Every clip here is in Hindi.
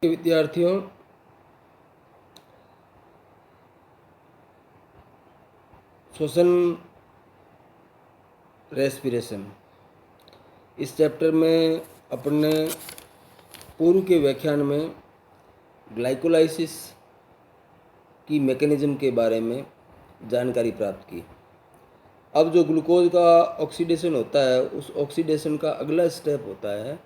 विद्यार्थियों, श्वसन रेस्पिरेशन इस चैप्टर में अपने पूर्व के व्याख्यान में ग्लाइकोलाइसिस की मैकेनिज्म के बारे में जानकारी प्राप्त की। अब जो ग्लूकोज का ऑक्सीडेशन होता है, उस ऑक्सीडेशन का अगला स्टेप होता है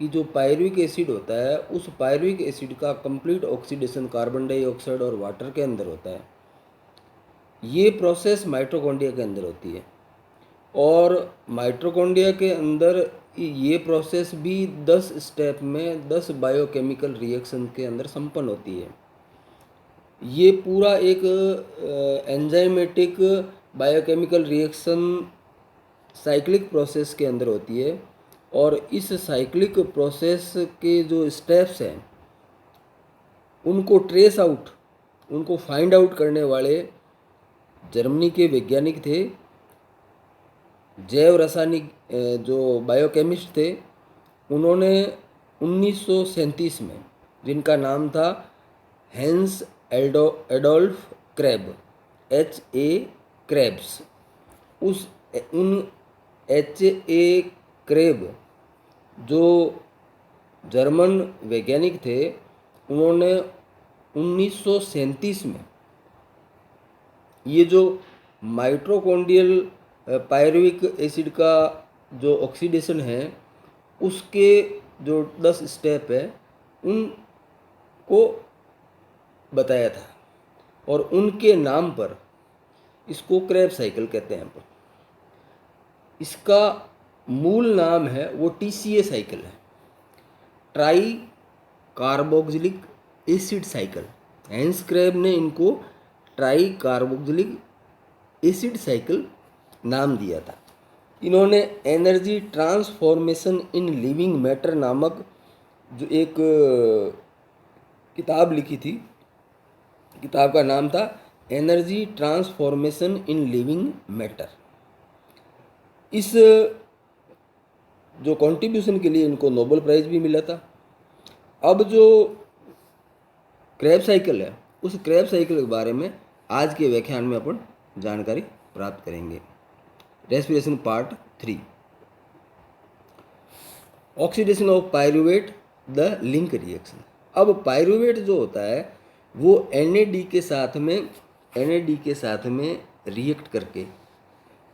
कि जो पायरुविक एसिड होता है, उस पायरुविक एसिड का कंप्लीट ऑक्सीडेशन कार्बन डाइऑक्साइड और वाटर के अंदर होता है। ये प्रोसेस माइटोकॉन्ड्रिया के अंदर होती है और माइटोकॉन्ड्रिया के अंदर ये प्रोसेस भी 10 स्टेप में 10 बायोकेमिकल रिएक्शन के अंदर संपन्न होती है। ये पूरा एक enzymatic biochemical reaction cyclic process के अंदर होती है और इस साइक्लिक प्रोसेस के जो स्टेप्स हैं उनको ट्रेस आउट, उनको फाइंड आउट करने वाले जर्मनी के वैज्ञानिक थे, जैव रासायनिक जो बायोकेमिस्ट थे। उन्होंने 1937 में, जिनका नाम था hence Adolf crab, H.A. Krebs, उन H.A. क्रेब जो जर्मन वैज्ञानिक थे, उन्होंने 1937 में ये जो माइटोकॉन्ड्रियल पायरुविक एसिड का जो ऑक्सीडेशन है उसके जो 10 स्टेप है उनको बताया था और उनके नाम पर इसको क्रेब साइकिल कहते हैं। इसका मूल नाम है वो TCA साइकिल है, tricarboxylic acid cycle. Hans Kreb ने इनको ट्राई कार्बोक्सिलिक एसिड साइकिल नाम दिया था। इन्होंने energy transformation in living matter नामक जो एक किताब लिखी थी, किताब का नाम था energy transformation in living matter. इस जो कंट्रीब्यूशन के लिए इनको नोबेल प्राइज भी मिला था। अब जो क्रेब साइकिल है, उस क्रेब साइकिल के बारे में आज के व्याख्यान में अपन जानकारी प्राप्त करेंगे। Respiration part 3, oxidation of pyruvate the link reaction. अब पायरुवेट जो होता है वो NAD के साथ में रिएक्ट करके,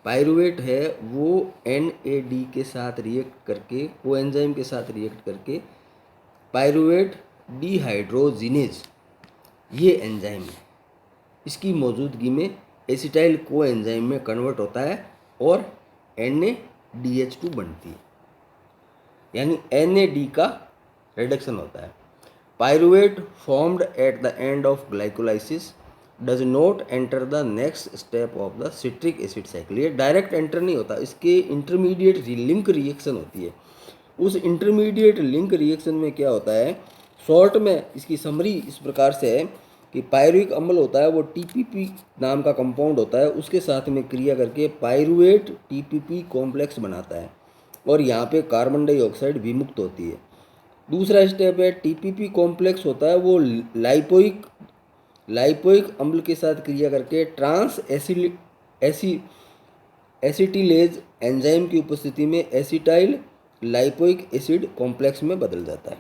पायरुवेट है वो NAD के साथ रिएक्ट करके, कोएंजाइम के साथ रिएक्ट करके पायरुवेट डिहाइड्रोजिनेज, ये एंजाइम है, इसकी मौजूदगी में एसिटाइल कोएंजाइम में कन्वर्ट होता है और NaDH2 बनती है, यानी NAD का रिडक्शन होता है। Pyruvate formed at the end of glycolysis does not enter the next step of the citric acid cycle. ये डायरेक्ट एंटर नहीं होता, इसके इंटरमीडिएट लिंक रिएक्शन होती है। उस इंटरमीडिएट लिंक रिएक्शन में क्या होता है, शॉर्ट में इसकी समरी इस प्रकार से है कि पायरुविक अम्ल होता है वो TPP नाम का कंपाउंड होता है, उसके साथ में क्रिया करके पायरुवेट TPP कॉम्प्लेक्स बनाता है और यहाँ पे कार्बन डाइऑक्साइड विमुक्त होती है। दूसरा स्टेप है TPP कॉम्प्लेक्स होता है वो लाइपोइक अम्ल के साथ क्रिया करके ट्रांस एसिटिलेज एंजाइम की उपस्थिति में एसिटाइल लाइपोइक एसिड कॉम्प्लेक्स में बदल जाता है।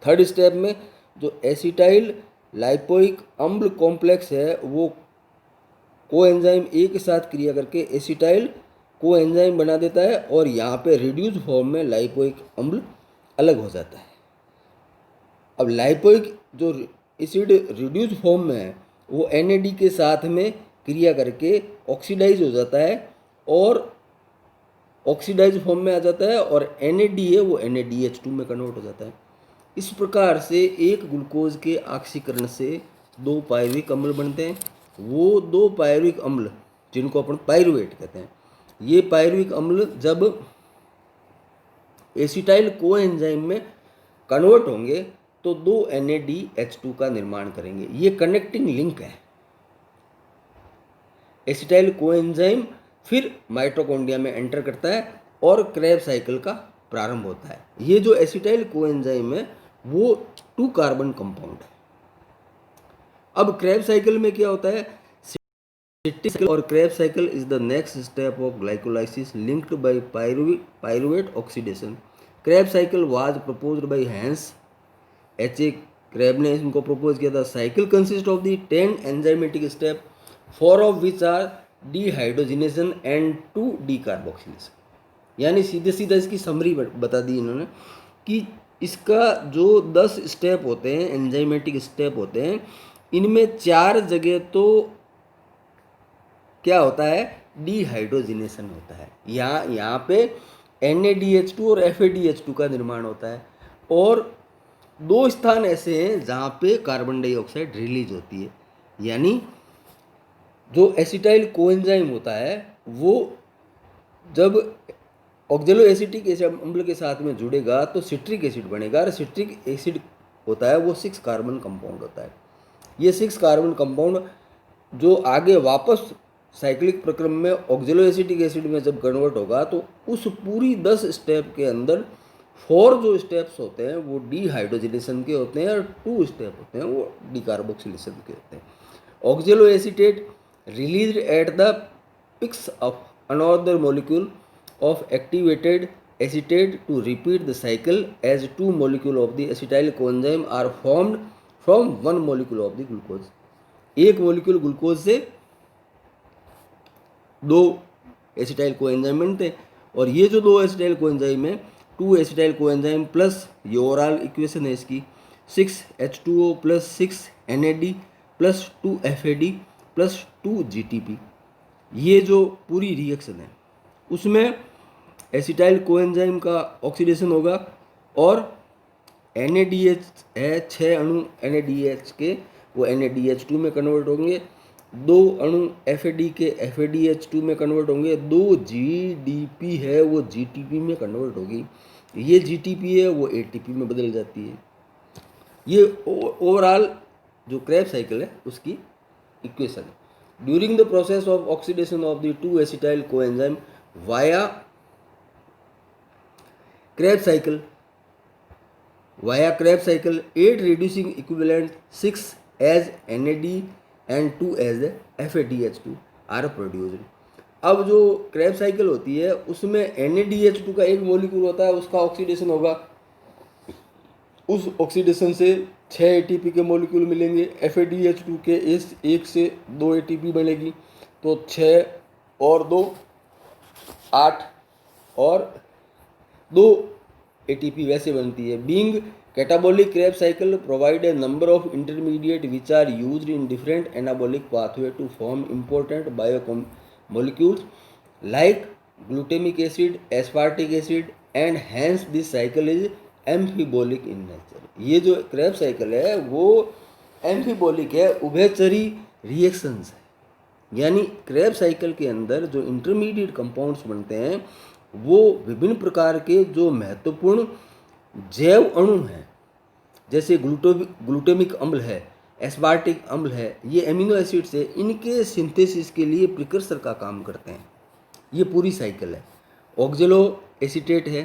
थर्ड स्टेप में जो एसिटाइल लाइपोइक अम्ल कॉम्प्लेक्स है वो कोएंजाइम A के साथ क्रिया करके एसिटाइल कोएंजाइम बना देता है और यहाँ पे रिड्यूस फॉर्म में लाइपोइक अम्ल अलग हो जाता है। अब लाइपोइक जो एसिड रिड्यूस फॉर्म में है वो NAD के साथ में क्रिया करके ऑक्सीडाइज हो जाता है और ऑक्सीडाइज फॉर्म में आ जाता है और NAD है वो NaDH2 में कन्वर्ट हो जाता है। इस प्रकार से एक ग्लूकोज के ऑक्सीकरण से 2 पायरुविक अम्ल बनते हैं। वो 2 पायरुविक अम्ल जिनको अपन पायरुवेट कहते हैं, ये पायरुविक अम्ल जब एसिटाइल कोएंजाइम में कन्वर्ट होंगे तो 2 NaDH2 का निर्माण करेंगे। ये कनेक्टिंग लिंक है। एसिटाइल कोएंजाइम फिर माइटोकॉन्ड्रिया में एंटर करता है और क्रेब साइकिल का प्रारंभ होता है। ये जो एसिटाइल कोएंजाइम है वो 2 कार्बन कंपाउंड है। अब क्रेब्स साइकिल में क्या होता है, सिट्रिक साइकिल और Krebs cycle is the next step of glycolysis linked by pyruvate oxidation. Krebs cycle was proposed by Hans H.A. Kreb ने इनको प्रपोज किया था। Cycle consist of the 10 enzymatic step, 4 of which are dehydrogenation and 2 decarboxylation. यानी सीधे सीधा इसकी समरी बता दी इन्होंने कि इसका जो 10 स्टेप होते हैं, एंजाइमेटिक स्टेप होते हैं, इनमें 4 जगह तो क्या होता है, डिहाइड्रोजिनेशन होता है। यहाँ पे NaDH2 और FADH2 का निर्माण होता है, और 2 स्थान ऐसे हैं जहाँ पे कार्बन डाइऑक्साइड रिलीज होती है। यानी जो एसिटाइल कोएंजाइम होता है वो जब ऑक्जेलो एसिटिक अम्ल के साथ में जुड़ेगा तो सिट्रिक एसिड बनेगा, और सिट्रिक एसिड होता है वो 6 कार्बन कंपाउंड होता है। ये 6 कार्बन कंपाउंड जो आगे वापस साइक्लिक प्रक्रम में ऑक्जेलो एसिटिक एसिड में जब कन्वर्ट होगा तो उस पूरी 10 स्टेप के अंदर 4 जो स्टेप्स होते हैं वो डिहाइड्रोजिनेशन के होते हैं, और 2 स्टेप होते हैं वो डिकार्बोक्सिलेशन के होते हैं। Oxaloacetate released at the picks of another molecule of activated acetate to repeat the cycle as 2 molecule of the acetyl coenzyme are formed from 1 molecule of the glucose। एक मोलिक्यूल ग्लूकोज से 2 एसिटाइल कोएंजाइम बनते हैं, और ये जो 2 एसिटाइल कोएंजाइम है, 2 एसिटाइल कोएंजाइम प्लस ये ओवरऑल इक्वेशन है इसकी 6H2O plus 6 NAD plus 2 FAD plus 2 GTP। ये जो पूरी रिएक्शन है उसमें एसिटाइल कोएंजाइम का ऑक्सीडेशन होगा, और NADH है 6 अणु NADH के वो NADH2 में कन्वर्ट होंगे, 2 अणु FAD के FADH2 में कन्वर्ट होंगे, 2 GDP है वो GTP में कन्वर्ट होगी, ये GTP है वो ATP में बदल जाती है। ये ओवरऑल जो क्रेब्स साइकिल है उसकी इक्वेशन है। During the process of oxidation of the 2 acetyl coenzyme via Krebs cycle, 8 reducing equivalent 6 as NAD and 2 as FADH2 are produced। अब जो क्रेब्स साइकिल होती है उसमें NADH2 का एक मॉलिक्यूल होता है, उसका ऑक्सीडेशन होगा, उस ऑक्सीडेशन से 6 ATP के मॉलिक्यूल मिलेंगे, FADH2 के इस 1 से 2 ATP बनेगी, तो 6 और 2 8 और 2 ATP वैसे बनती है। Being catabolic Krebs cycle provide a number of intermediate which are used in different anabolic pathway to form important biomolecules like glutamic acid, aspartic acid, and hence this cycle is amphibolic in nature. ये जो क्रेब्स साइकिल है वो एम्फीबोलिक है, उभयचरी रिएक्शंस है। यानी क्रेब्स साइकिल के अंदर जो इंटरमीडिएट कंपाउंड्स बनते हैं वो विभिन्न प्रकार के जो महत्वपूर्ण जैव अणु हैं, जैसे ग्लूटेमिक अम्ल है, एस्पार्टिक अम्ल है, ये एमिनो एसिड्स है, इनके सिंथेसिस के लिए प्रिकर्सर का काम करते हैं। ये पूरी साइकिल है। ऑक्जेलो एसिटेट है,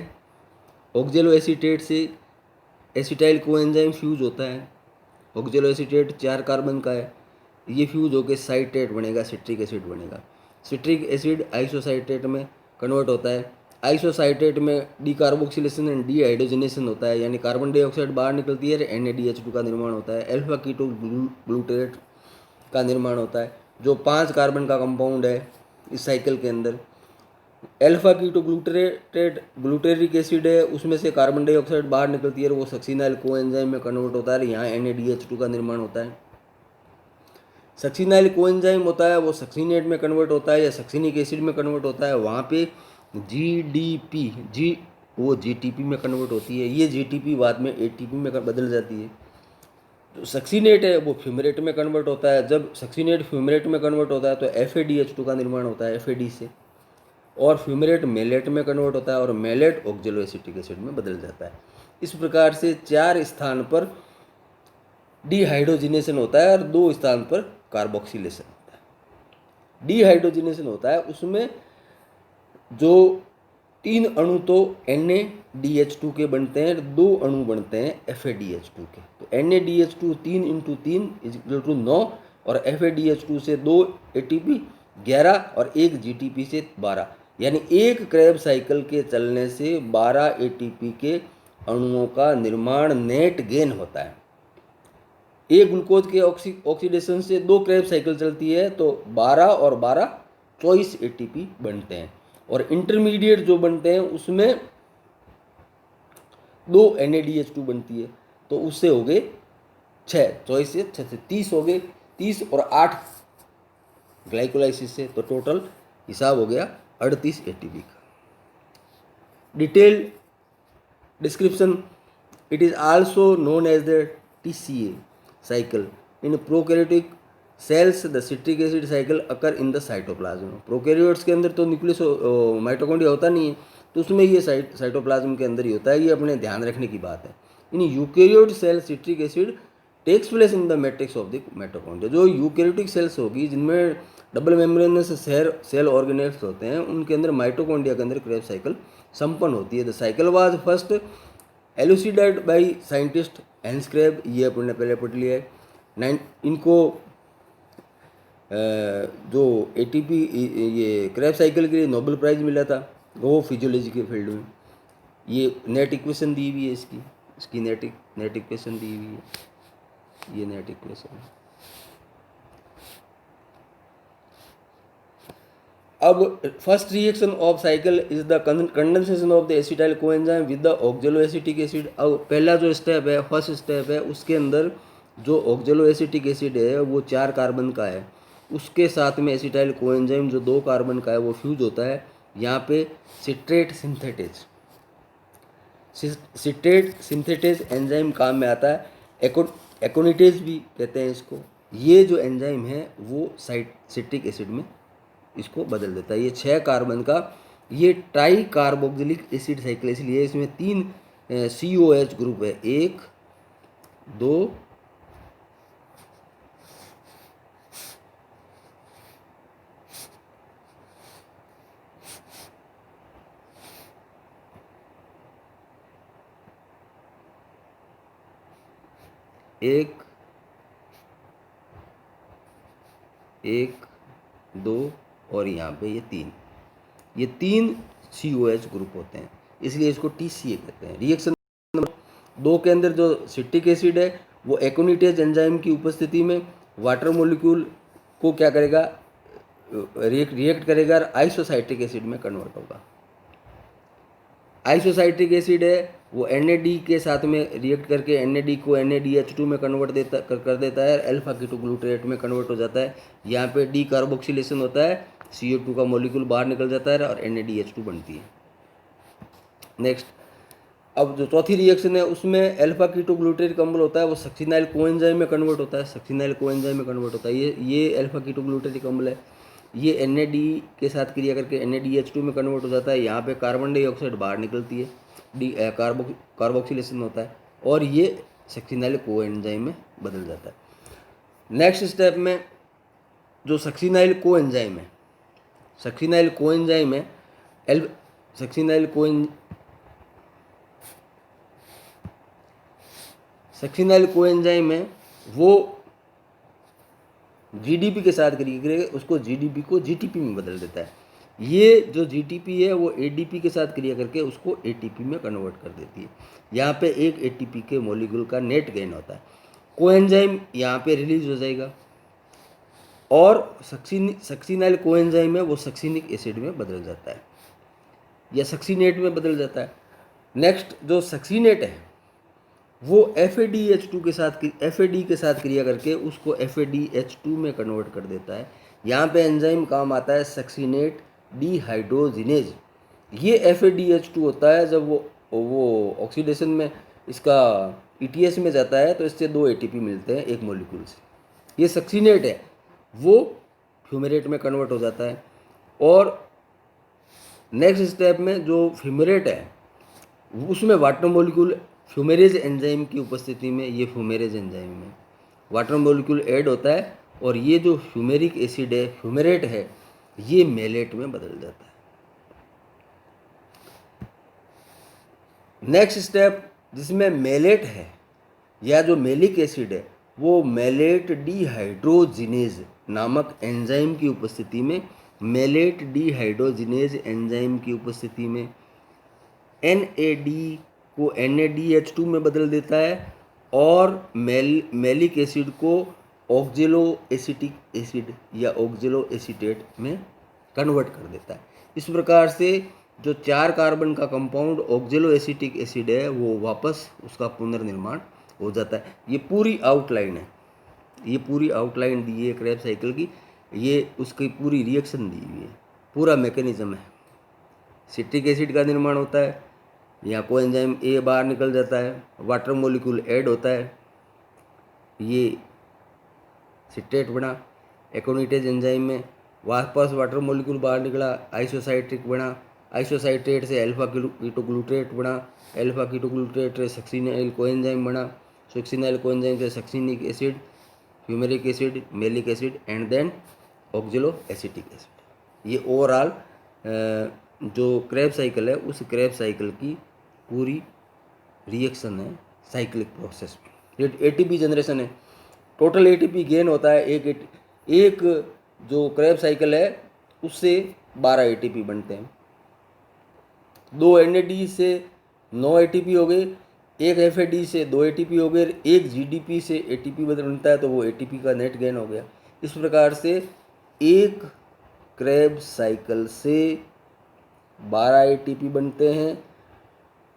ऑक्जेलो एसिटेट से एसिटाइल कोएंजाइम फ्यूज होता है। ऑक्जेलो एसिटेट 4 कार्बन का है, ये फ्यूज होकर साइट्रेट बनेगा, सिट्रिक एसिड बनेगा। सिट्रिक एसिड आइसोसाइट्रेट में कन्वर्ट होता है, आइसोसाइट्रेट में डीकार्बोक्सिलेशन एंड डीहाइड्रोजनेशन होता है, यानी कार्बन डाइऑक्साइड बाहर निकलती है, NADH2 का निर्माण होता है, अल्फा कीटो ग्लूटेरेट का निर्माण होता है, जो 5 कार्बन का कंपाउंड है इस साइकिल के अंदर। अल्फा कीटो ग्लूटेरिक एसिड है, उसमें से कार्बन डाइऑक्साइड बाहर निकलती है और वो सक्सिनाइल कोएंजाइम में कन्वर्ट होता है, यहाँ NADH2 का निर्माण होता है। सक्सिनाइल कोएंजाइम होता है वो सक्सिनेट में कन्वर्ट होता है या सक्सिनिक एसिड में कन्वर्ट होता है, वहाँ पे GDP वो GTP में कन्वर्ट होती है, ये GTP बाद में ATP में बदल जाती है। जो सक्सिनेट है वो फ्यूमरेट में कन्वर्ट होता है, जब सक्सिनेट फ्यूमरेट में कन्वर्ट होता है तो FADH2 का निर्माण होता है FAD से, और फ्यूमरेट मेलेट में कन्वर्ट होता है और मेलेट ऑक्जेलो एसिटिक एसिड में बदल जाता है। इस प्रकार से 4 स्थान पर डिहाइड्रोजिनेशन होता है और 2 स्थान पर कार्बोक्सिलेशन होता है। डिहाइड्रोजिनेशन होता है उसमें जो 3 अणु तो NaDH2 के बनते हैं, 2 अणु बनते हैं FADH2 के। तो NaDH2 3 × 3 = 9 और FADH2 से 2 ATP 11 और 1 GTP से 12, यानी एक क्रैब साइकिल के चलने से 12 ATP के अणुओं का निर्माण नेट गेन होता है। एक ग्लूकोज के ऑक्सीडेशन से 2 क्रैब साइकिल चलती है तो 12 और 12 24 ATP बनते हैं, और इंटरमीडिएट जो बनते हैं उसमें 2 NaDH2 बनती है, तो उससे हो गए 6, 24 से 6 से 30 हो गए, 30 और 8 ग्लाइकोलाइसिस से, तो टोटल हिसाब हो गया 38 ATP का। Detail description, it is also known as the TCA cycle. In prokaryotic cells the citric acid cycle occur in the cytoplasm. Prokaryotes के अंदर तो न्यूक्लियस माइटोकॉन्ड्रिया होता नहीं है, तो उसमें ये साइटोप्लाज्म के अंदर ही होता है, ये अपने ध्यान रखने की बात है। In eukaryote cell citric acid takes place in the matrix of the mitochondria. जो यूकैरियोटिक सेल्स होगी जिनमें डबल मेम्ब्रेनस सेल ऑर्गेनेल्स होते हैं, उनके अंदर माइटोकॉन्ड्रिया के अंदर क्रेब साइकिल संपन्न होती है। The cycle was first elucidated by scientist Hans Krebs, ये अपन ने पहले पढ़ लिया है। इनको जो ATP ये क्रेब साइकिल के लिए नोबेल प्राइज़ मिला था, वो फिजियोलॉजी के फील्ड में। ये नेट इक्वेशन दी हुई है इसकी नेट इक्वेशन दी हुई है, ये नेट इक्वेशन। अब first reaction of cycle is the condensation of the acetyl coenzyme with the oxaloacetic acid. अब पहला जो स्टेप है, फर्स्ट स्टेप है, उसके अंदर जो ऑक्जेलोएसिटिक एसिड है वो 4 कार्बन का है, उसके साथ में एसिटाइल कोएंजाइम जो 2 कार्बन का है वो फ्यूज होता है। यहाँ पे सिट्रेट सिंथेटेज एंजाइम काम में आता है, एकोनिटेज भी कहते हैं इसको। ये जो एंजाइम है वो सिट्रिक एसिड में इसको बदल देता है। ये 6 कार्बन का ये ट्राई कार्बोक्सिलिक एसिड साइकिल, इसलिए इसमें 3 COH ग्रुप है, 1 2 1 2 और यहाँ पे ये 3 COH ग्रुप होते हैं, इसलिए इसको TCA कहते हैं। रिएक्शन नंबर 2 के अंदर जो सिट्रिक एसिड है वो एकोनिटेज एंजाइम की उपस्थिति में वाटर मॉलिक्यूल को क्या करेगा, रिएक्ट करेगा और आइसोसाइट्रिक एसिड में कन्वर्ट होगा। आइसोसाइट्रिक एसिड है वो NAD के साथ में रिएक्ट करके NAD को NADH2 में कन्वर्ट कर देता है, अल्फा कीटोग्लूटारेट में कन्वर्ट हो जाता है। यहाँ पे डी कार्बोक्सिलेशन होता है, CO2 का मॉलिक्यूल बाहर निकल जाता है और NADH2 बनती है। नेक्स्ट, अब जो चौथी रिएक्शन है उसमें अल्फा कीटोग्लूटारिक अम्ल होता है, वो सक्सिनाइल कोएंजाइम में कन्वर्ट होता है। ये अल्फा कीटोग्लूटारिक अम्ल है, ये NAD के साथ क्रिया करके NADH2 में कन्वर्ट हो जाता है। यहाँ पे कार्बन डाइऑक्साइड बाहर निकलती है, कार्बोक्सिलेशन होता है और ये सक्सिनाइल कोएंजाइम में बदल जाता है। नेक्स्ट स्टेप में जो सक्सिनाइल कोएंजाइम है सक्सिनाइल कोएंजाइम है वो GDP के साथ क्रिया करके उसको GDP को GTP में बदल देता है। ये जो GTP है वो ADP के साथ क्रिया करके उसको ATP में कन्वर्ट कर देती है। यहाँ पे एक ATP के मॉलिक्यूल का नेट गेन होता है। कोएंजाइम यहाँ पे रिलीज हो जाएगा और सक्सिनाइल कोएंजाइम है वो सक्सिनिक एसिड में बदल जाता है या सक्सिनेट में बदल जाता है। नेक्स्ट, जो सक्सिनेट है वो FAD के साथ क्रिया करके उसको FADH2 में कन्वर्ट कर देता है। यहाँ पे एंजाइम काम आता है सक्सिनेट डिहाइड्रोजिनेज। ये FADH2 होता है, जब वो ऑक्सीडेशन में इसका ETS में जाता है तो इससे 2 ATP मिलते हैं एक मॉलिक्यूल से। ये सक्सिनेट है वो फ्यूमेरेट में कन्वर्ट हो जाता है। और नेक्स्ट स्टेप में जो फ्यूमेरेट है उसमें वाटर मॉलिक्यूल फ्यूमेरेज एंजाइम की उपस्थिति में, ये फ्यूमेरेज एंजाइम में वाटर मॉलिक्यूल ऐड होता है और ये जो फ्यूमेरिक एसिड है फ्यूमेरेट है ये मेलेट में बदल जाता है। नेक्स्ट स्टेप जिसमें मेलेट है या जो मेलिक एसिड है वो मेलेट डिहाइड्रोजिनेज नामक एंजाइम की उपस्थिति में, मेलेट डिहाइड्रोजिनेज एंजाइम की उपस्थिति में NAD को NADH2 में बदल देता है और मेलिक एसिड को ऑक्जेलो एसिटिक एसिड या ऑक्जेलो एसीटेट में कन्वर्ट कर देता है। इस प्रकार से जो 4 कार्बन का कंपाउंड ऑक्जेलो एसिटिक एसिड है वो वापस उसका पुनर्निर्माण हो जाता है। ये पूरी आउटलाइन है, ये पूरी आउटलाइन दी है क्रेब्स साइकिल की, ये उसकी पूरी रिएक्शन दी हुई है, पूरा मैकेनिज्म है। सिट्रिक एसिड का निर्माण होता है, यहाँ कोएंजाइम ए बाहर निकल जाता है, वाटर मॉलिक्यूल ऐड होता है, ये सिट्रेट बना एकोनिटेज एंजाइम में, वापस वाटर मॉलिक्यूल बाहर निकला, आइसोसाइट्रिक बना, आइसोसाइट्रेट से अल्फा कीटोग्लूटेट बना, अल्फा कीटोग्लूटेट से सक्सिनाइल कोएंजाइम बना, सक्सिनाइल कोएंजाइम से succinic acid, fumaric acid, malic acid and then oxaloacetic acid. ये ओवरऑल जो क्रेब्स साइकिल है उस क्रेब्स साइकिल की पूरी रिएक्शन है साइक्लिक प्रोसेस में। ये ATP जनरेशन है, टोटल ATP गेन होता है। एक जो क्रेब्स साइकिल है उससे 12 ATP बनते हैं। 2 NAD से 9 ATP हो गए, एक FAD से 2 ATP हो गए, एक GDP से ATP बनता है तो वो ATP का नेट गेन हो गया। इस प्रकार से एक क्रेब्स साइकिल से 12 ATP बनते हैं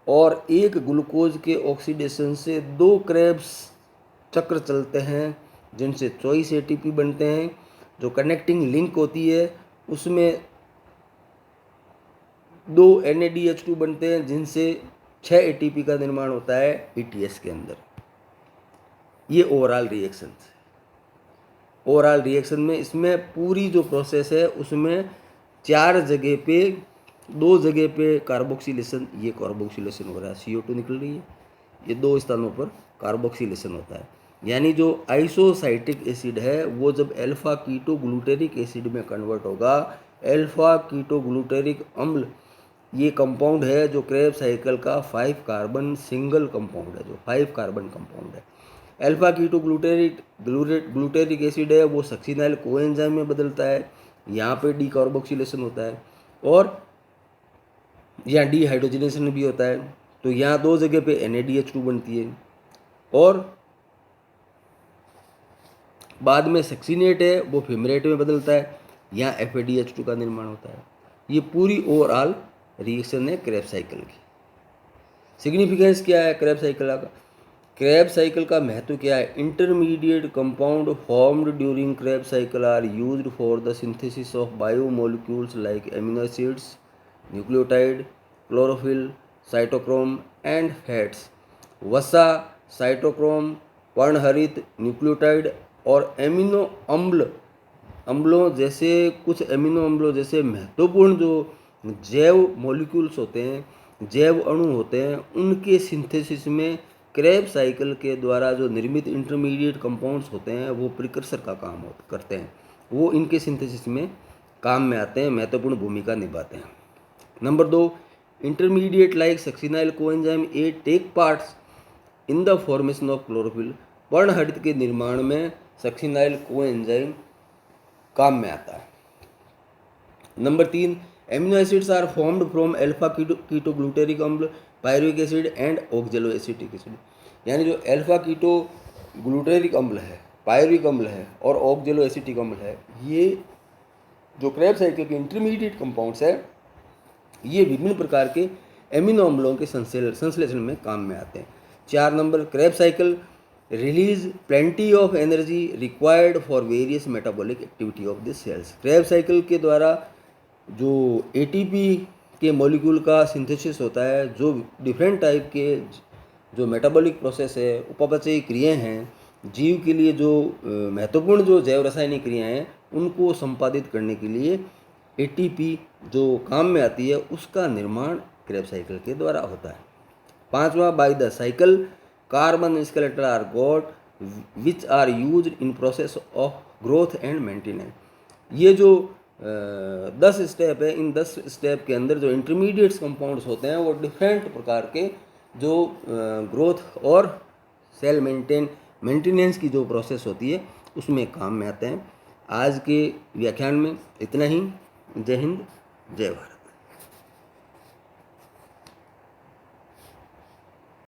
और एक ग्लूकोज के ऑक्सीडेशन से 2 क्रेब्स चक्र चलते हैं जिनसे 24 ATP बनते हैं। जो कनेक्टिंग लिंक होती है उसमें 2 NADH2 बनते हैं जिनसे 6 ATP का निर्माण होता है ETS के अंदर। ये ओवरऑल रिएक्शन है। ओवरऑल रिएक्शन में इसमें पूरी जो प्रोसेस है उसमें 4 जगह पे, 2 जगह पे कार्बोक्सिलेशन, ये कार्बोक्सिलेशन हो रहा है, CO2 निकल रही है, ये 2 स्थानों पर कार्बोक्सिलेशन होता है। यानी जो आइसोसाइट्रिक एसिड है वो जब अल्फा कीटोग्लूटेरिक एसिड में कन्वर्ट होगा, अल्फा कीटोग्लूटेरिक अम्ल ये कंपाउंड है जो क्रेब्स साइकिल का 5 कार्बन सिंगल कंपाउंड है, जो 5 कार्बन कंपाउंड है। अल्फा ग्लूटेरिक एसिड है वो सक्सिनाइल कोएंजाइम में बदलता है, यहाँ पे डीकार्बोक्सिलेशन होता है और यहाँ डीहाइड्रोजनेशन भी होता है। तो यहाँ 2 जगह पे NADH2 बनती है और बाद में सक्सिनेट है वो फिमरेट में बदलता है, यहाँ FADH2 का निर्माण होता है। ये पूरी ओवरऑल रिएक्शन है क्रेब्स साइकिल की। सिग्निफिकेंस क्या है क्रेब्स साइकिल का? क्रेब्स साइकिल का महत्व क्या है? Intermediate compound formed during Krebs cycle are used for the synthesis of biomolecules like amino acids, nucleotide, chlorophyll, cytochrome and fats. वसा, साइटोक्रोम, पर्णहरित, न्यूक्लियोटाइड और एमिनो अम्लों जैसे कुछ एमिनो अम्लों जैसे महत्वपूर्ण जो जैव मॉलिक्यूल्स होते हैं, जैव अणु होते हैं, उनके सिंथेसिस में क्रेब्स साइकिल के द्वारा जो निर्मित इंटरमीडिएट कंपाउंड्स होते हैं वो प्रिकर्सर का काम करते हैं, वो इनके सिंथेसिस में काम में आते हैं, महत्वपूर्ण भूमिका निभाते हैं। Number 2, intermediate like succinyl coenzyme A take parts in the formation of chlorophyll. पर्णहरित के निर्माण में सक्सिनाइल कोएंजाइम काम में आता है। Number 3, amino acids are formed from alpha ketoglutaric अम्ल, pyruvic acid and oxaloacetic acid. यानी जो अल्फा कीटोग्लूटेरिक अम्ल है, पायरुविक अम्ल है और ऑक्जेलो एसिटिक अम्ल है, ये जो क्रेब्स साइकिल के इंटरमीडिएट कंपाउंड्स है, ये विभिन्न प्रकार के एमिनो अम्लों के संश्लेषण में काम में आते हैं। 4 number, Krebs cycle release plenty of energy required for various metabolic activity of this cells. Krebs cycle के द्वारा जो ATP के मॉलिक्यूल का सिंथेसिस होता है, जो डिफरेंट टाइप के जो मेटाबॉलिक प्रोसेस है, उपापचयी क्रियाएं हैं, जीव के लिए जो महत्वपूर्ण जो जैव रासायनिक क्रियाएं हैं, उनको संपादित करने के लिए ATP जो काम में आती है उसका निर्माण क्रेब्स साइकिल के द्वारा होता है। 5वां, by the cycle carbon skeletal are got which are used in process of growth and maintenance. ये जो 10 स्टेप है, इन 10 स्टेप के अंदर जो इंटरमीडिएट्स कंपाउंड्स होते हैं वो डिफरेंट प्रकार के जो ग्रोथ और सेल मेंटेनेंस की जो प्रोसेस होती है उसमें काम में आते हैं। आज के व्याख्यान में इतना ही। जय हिंद, जय भारत।